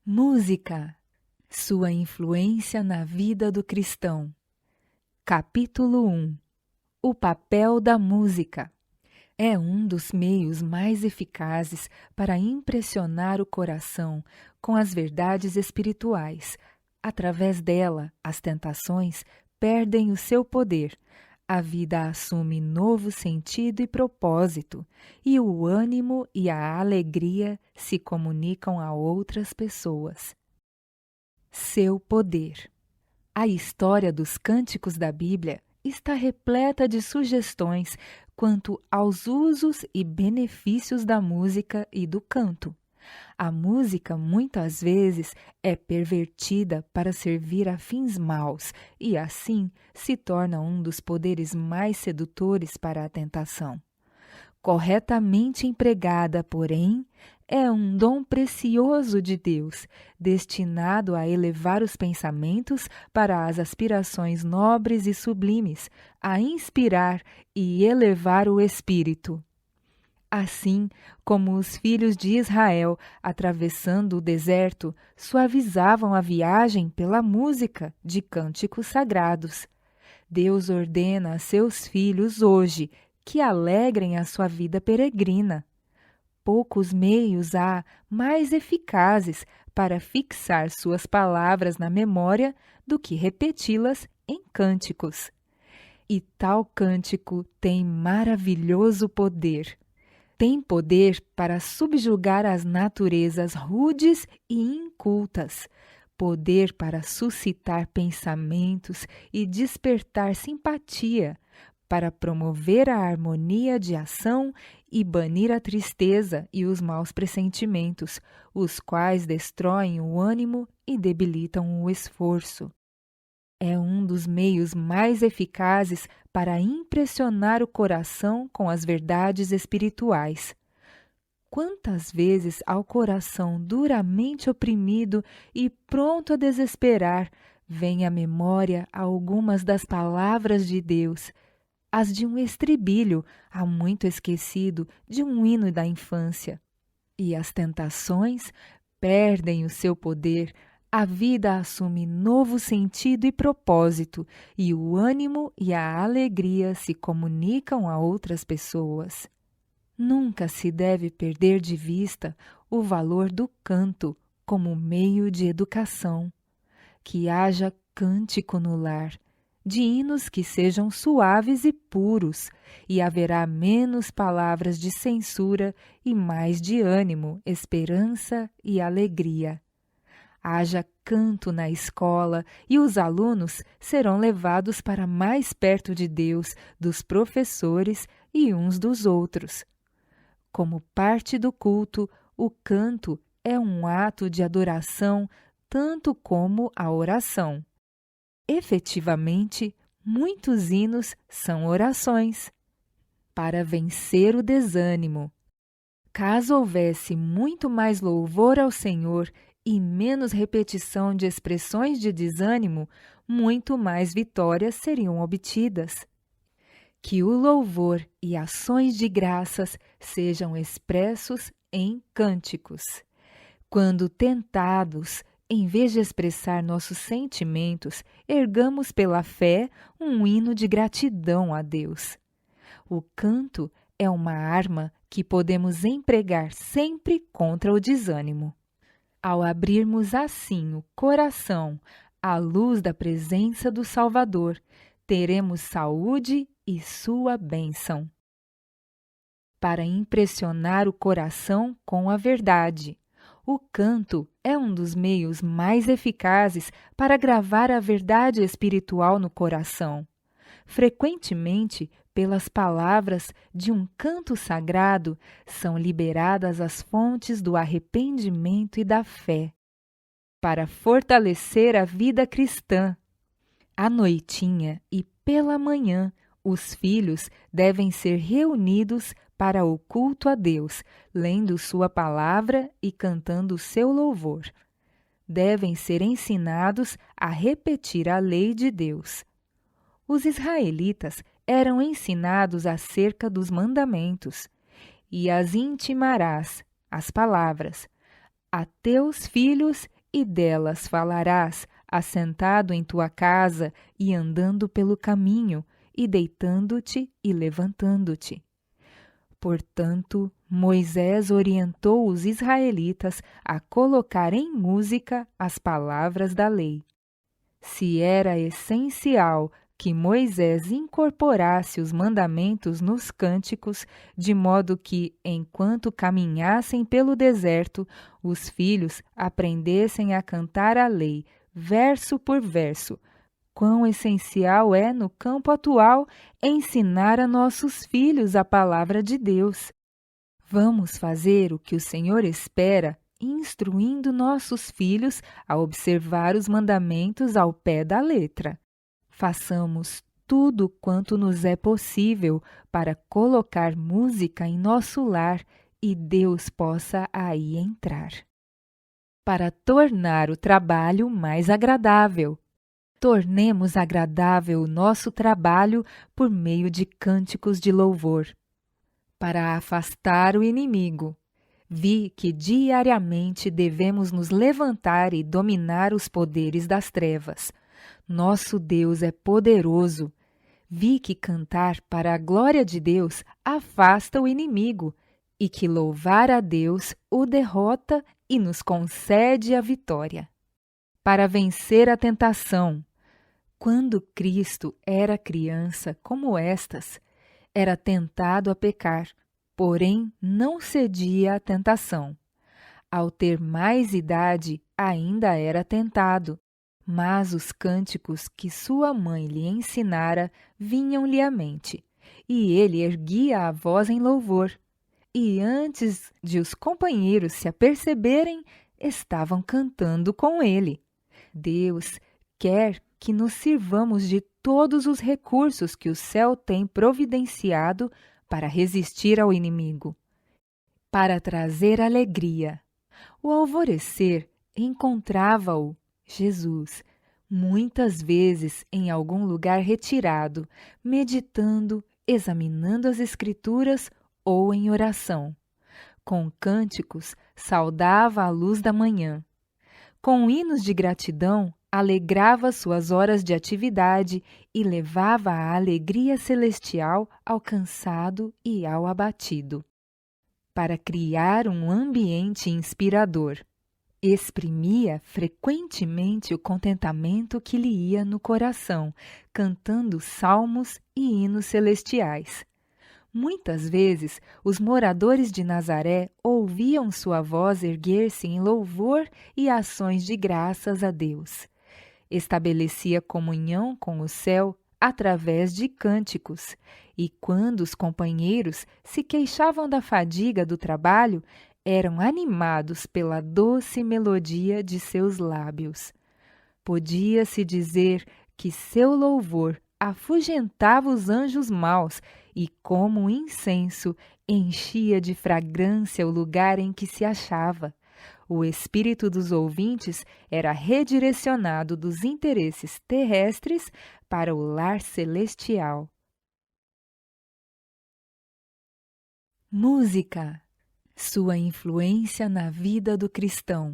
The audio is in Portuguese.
Música, sua influência na vida do cristão. Capítulo 1. O papel da música. É um dos meios mais eficazes para impressionar o coração com as verdades espirituais. Através dela, as tentações perdem o seu poder, a vida assume novo sentido e propósito, e o ânimo e a alegria se comunicam a outras pessoas. Seu poder. A história dos cânticos da Bíblia está repleta de sugestões quanto aos usos e benefícios da música e do canto. A música, muitas vezes, é pervertida para servir a fins maus e, assim, se torna um dos poderes mais sedutores para a tentação. Corretamente empregada, porém, é um dom precioso de Deus, destinado a elevar os pensamentos para as aspirações nobres e sublimes, a inspirar e elevar o espírito. Assim como os filhos de Israel, atravessando o deserto, suavizavam a viagem pela música de cânticos sagrados. Deus ordena a seus filhos hoje que alegrem a sua vida peregrina. Poucos meios há mais eficazes para fixar suas palavras na memória do que repeti-las em cânticos. E tal cântico tem maravilhoso poder. Tem poder para subjugar as naturezas rudes e incultas, poder para suscitar pensamentos e despertar simpatia, para promover a harmonia de ação e banir a tristeza e os maus pressentimentos, os quais destroem o ânimo e debilitam o esforço. É um dos meios mais eficazes para impressionar o coração com as verdades espirituais. Quantas vezes ao coração duramente oprimido e pronto a desesperar, vem à memória algumas das palavras de Deus, as de um estribilho, há muito esquecido, de um hino da infância. E as tentações perdem o seu poder, a vida assume novo sentido e propósito, e o ânimo e a alegria se comunicam a outras pessoas. Nunca se deve perder de vista o valor do canto como meio de educação. Que haja cântico no lar, de hinos que sejam suaves e puros, e haverá menos palavras de censura e mais de ânimo, esperança e alegria. Haja canto na escola e os alunos serão levados para mais perto de Deus, dos professores e uns dos outros. Como parte do culto, o canto é um ato de adoração tanto como a oração. Efetivamente, muitos hinos são orações. Para vencer o desânimo. Caso houvesse muito mais louvor ao Senhor e menos repetição de expressões de desânimo, muito mais vitórias seriam obtidas. Que o louvor e ações de graças sejam expressos em cânticos. Quando tentados, em vez de expressar nossos sentimentos, ergamos pela fé um hino de gratidão a Deus. O canto é uma arma que podemos empregar sempre contra o desânimo. Ao abrirmos assim o coração à luz da presença do Salvador, teremos saúde e sua bênção. Para impressionar o coração com a verdade. O canto é um dos meios mais eficazes para gravar a verdade espiritual no coração. Frequentemente, pelas palavras de um canto sagrado, são liberadas as fontes do arrependimento e da fé. Para fortalecer a vida cristã. À noitinha e pela manhã, os filhos devem ser reunidos para o culto a Deus, lendo sua palavra e cantando seu louvor. Devem ser ensinados a repetir a lei de Deus. Os israelitas eram ensinados acerca dos mandamentos, e as intimarás, as palavras, a teus filhos e delas falarás, assentado em tua casa e andando pelo caminho, e deitando-te e levantando-te. Portanto, Moisés orientou os israelitas a colocar em música as palavras da lei. Se era essencial que Moisés incorporasse os mandamentos nos cânticos, de modo que, enquanto caminhassem pelo deserto, os filhos aprendessem a cantar a lei, verso por verso, quão essencial é, no campo atual, ensinar a nossos filhos a palavra de Deus. Vamos fazer o que o Senhor espera, instruindo nossos filhos a observar os mandamentos ao pé da letra. Façamos tudo quanto nos é possível para colocar música em nosso lar e Deus possa aí entrar. Para tornar o trabalho mais agradável. Tornemos agradável o nosso trabalho por meio de cânticos de louvor. Para afastar o inimigo. Vi que diariamente devemos nos levantar e dominar os poderes das trevas. Nosso Deus é poderoso. Vi que cantar para a glória de Deus afasta o inimigo e que louvar a Deus o derrota e nos concede a vitória. Para vencer a tentação. Quando Cristo era criança como estas, era tentado a pecar, porém não cedia à tentação. Ao ter mais idade, ainda era tentado, mas os cânticos que sua mãe lhe ensinara vinham-lhe à mente, e ele erguia a voz em louvor. E antes de os companheiros se aperceberem, estavam cantando com ele. Deus quer que nos sirvamos de todos os recursos que o céu tem providenciado para resistir ao inimigo, para trazer alegria. O alvorecer encontrava-o, Jesus, muitas vezes em algum lugar retirado, meditando, examinando as Escrituras ou em oração. Com cânticos, saudava a luz da manhã. Com hinos de gratidão, alegrava suas horas de atividade e levava a alegria celestial ao cansado e ao abatido. Para criar um ambiente inspirador, exprimia frequentemente o contentamento que lhe ia no coração, cantando salmos e hinos celestiais. Muitas vezes, os moradores de Nazaré ouviam sua voz erguer-se em louvor e ações de graças a Deus. Estabelecia comunhão com o céu através de cânticos, e quando os companheiros se queixavam da fadiga do trabalho, eram animados pela doce melodia de seus lábios. Podia-se dizer que seu louvor afugentava os anjos maus e, como um incenso, enchia de fragrância o lugar em que se achava. O espírito dos ouvintes era redirecionado dos interesses terrestres para o lar celestial. Música. Sua influência na vida do cristão.